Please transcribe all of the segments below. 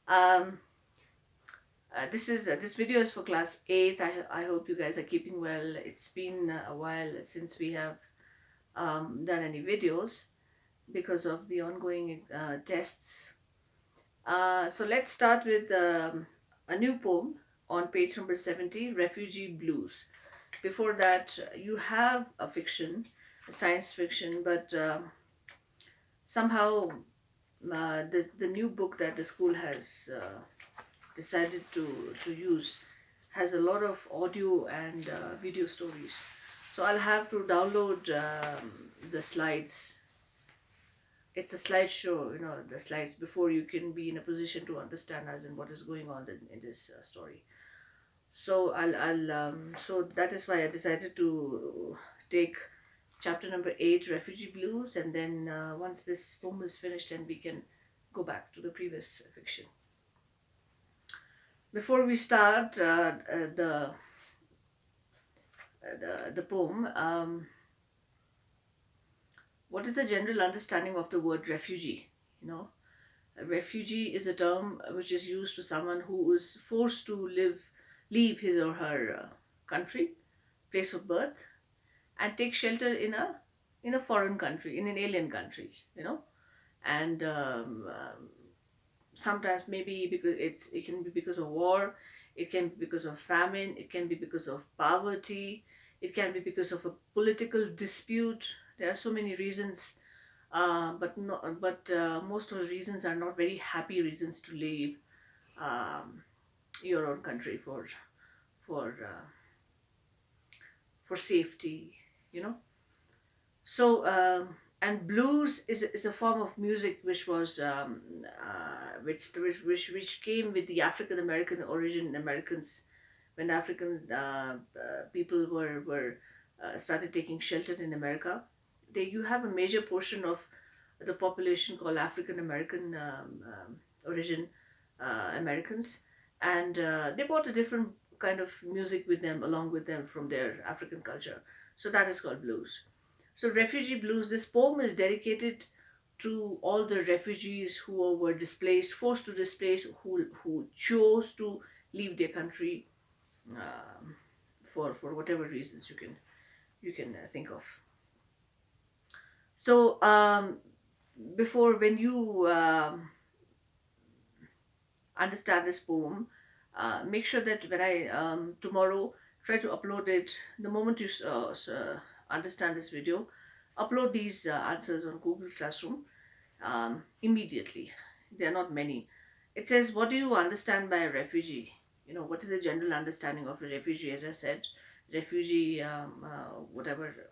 Um, this video is for class 8th. I hope you guys are keeping well. It's been a while since we have done any videos because of the ongoing tests. So let's start with a new poem on page number 70, Refugee Blues. Before that, you have a fiction, a science fiction, but somehow the new book that the school has decided to use has a lot of audio and video stories. So I'll have to download the slides. It's a slideshow, the slides before you can be in a position to understand as in what is going on in this story. So so that is why I decided to take chapter number 8, Refugee Blues, and then once this poem is finished, then we can go back to the previous fiction. Before we start the poem, what is the general understanding of the word refugee? A refugee is a term which is used to someone who is forced to leave his or her country, place of birth, and take shelter in a foreign country, in an alien country. And sometimes maybe because it can be because of war, it can be because of famine, it can be because of poverty, it can be because of a political dispute. There are so many reasons, but no, but most of the reasons are not very happy reasons to leave your own country for uh, for safety. you know so and blues is a form of music which was which came with the African American origin Americans, when African people were started taking shelter in America. You have a major portion of the population called African American origin Americans, and they brought a different kind of music with them, along with them, from their African culture. So that is called blues. So refugee blues. This poem is dedicated to all the refugees who were displaced, forced to displace, who chose to leave their country for whatever reasons you can think of. So before when you understand this poem, make sure that when I tomorrow try to upload it, the moment you understand this video, upload these answers on Google Classroom immediately. There are not many. It says, what do you understand by a refugee? What is the general understanding of a refugee? As I said, refugee, whatever,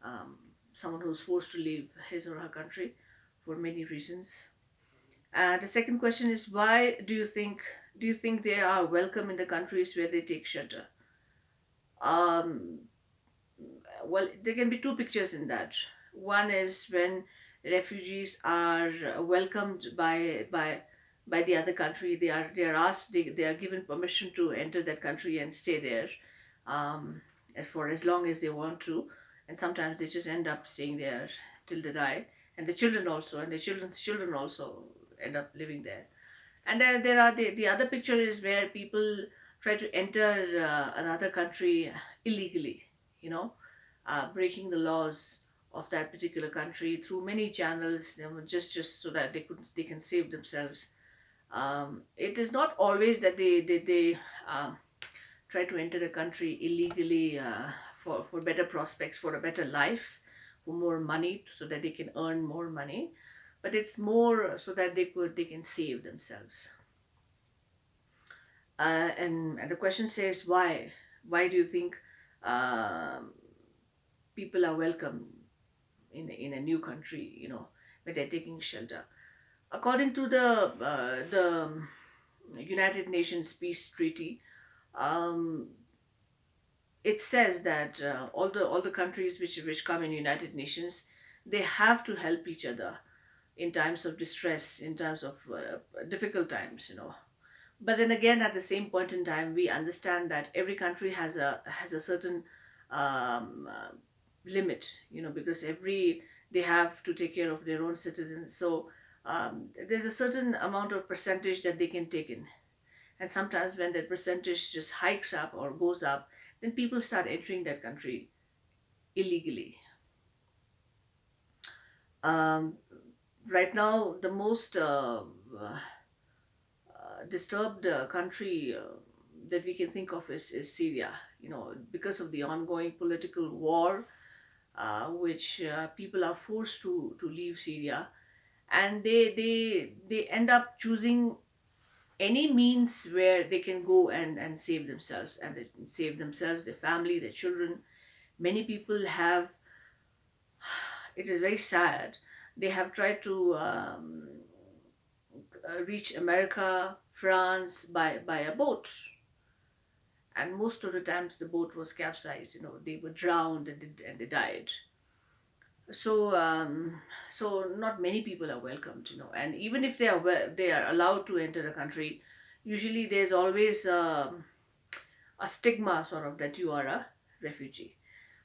um, someone who's forced to leave his or her country for many reasons. The second question is, why do you think they are welcome in the countries where they take shelter? Um, well, there can be two pictures in that. One is when refugees are welcomed by the other country. They are asked, they are given permission to enter that country and stay there as for as long as they want to, and sometimes they just end up staying there till they die, and the children also, and the children's children also end up living there. And then there are the other picture is where people try to enter another country illegally, you know, breaking the laws of that particular country through many channels, just so that they can save themselves. It is not always that they try to enter a country illegally for better prospects, for a better life, for more money, so that they can earn more money, but it's more so that they can save themselves. And the question says, why do you think um people are welcome in a new country, where they're taking shelter? According to the United Nations Peace Treaty, um, it says that all the countries which come in United Nations, they have to help each other in times of distress, in times of difficult times. But then again, at the same point in time, we understand that every country has a certain limit, because they have to take care of their own citizens. So there's a certain amount of percentage that they can take in. And sometimes when that percentage just hikes up or goes up, then people start entering that country illegally. Um, right now, the most disturbed country that we can think of is Syria. Because of the ongoing political war, which people are forced to leave Syria, and they end up choosing any means where they can go and save themselves, and they save themselves, their family, their children. Many people have, it is very sad, they have tried to reach America, France by a boat, and most of the times the boat was capsized. They were drowned and they died. So not many people are welcomed. And even if they are allowed to enter a country, usually there's always a stigma sort of that you are a refugee.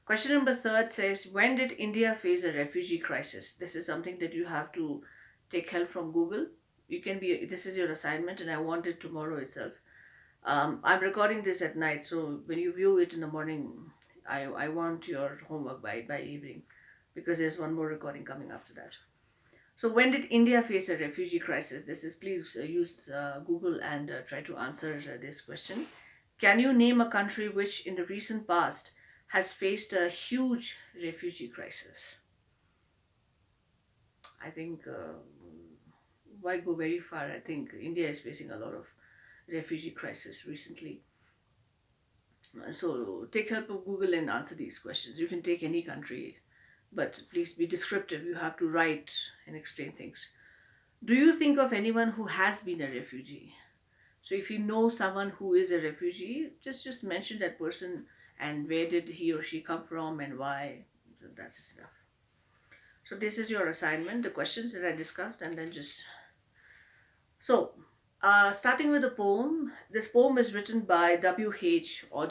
Question number third says, when did India face a refugee crisis? This is something that you have to take help from Google. This is your assignment, and I want it tomorrow itself. I'm recording this at night, so when you view it in the morning, I want your homework by evening, because there's one more recording coming after that. So when did India face a refugee crisis? This is, please use Google and try to answer this question. Can you name a country which in the recent past has faced a huge refugee crisis? I think, why go very far? I think India is facing a lot of refugee crisis recently. So take help of Google and answer these questions. You can take any country, but please be descriptive. You have to write and explain things. Do you think of anyone who has been a refugee? So if you know someone who is a refugee, just mention that person and where did he or she come from and why. So that's enough. So this is your assignment, the questions that I discussed, and then just so starting with the poem. This poem is written by W.H. Auden.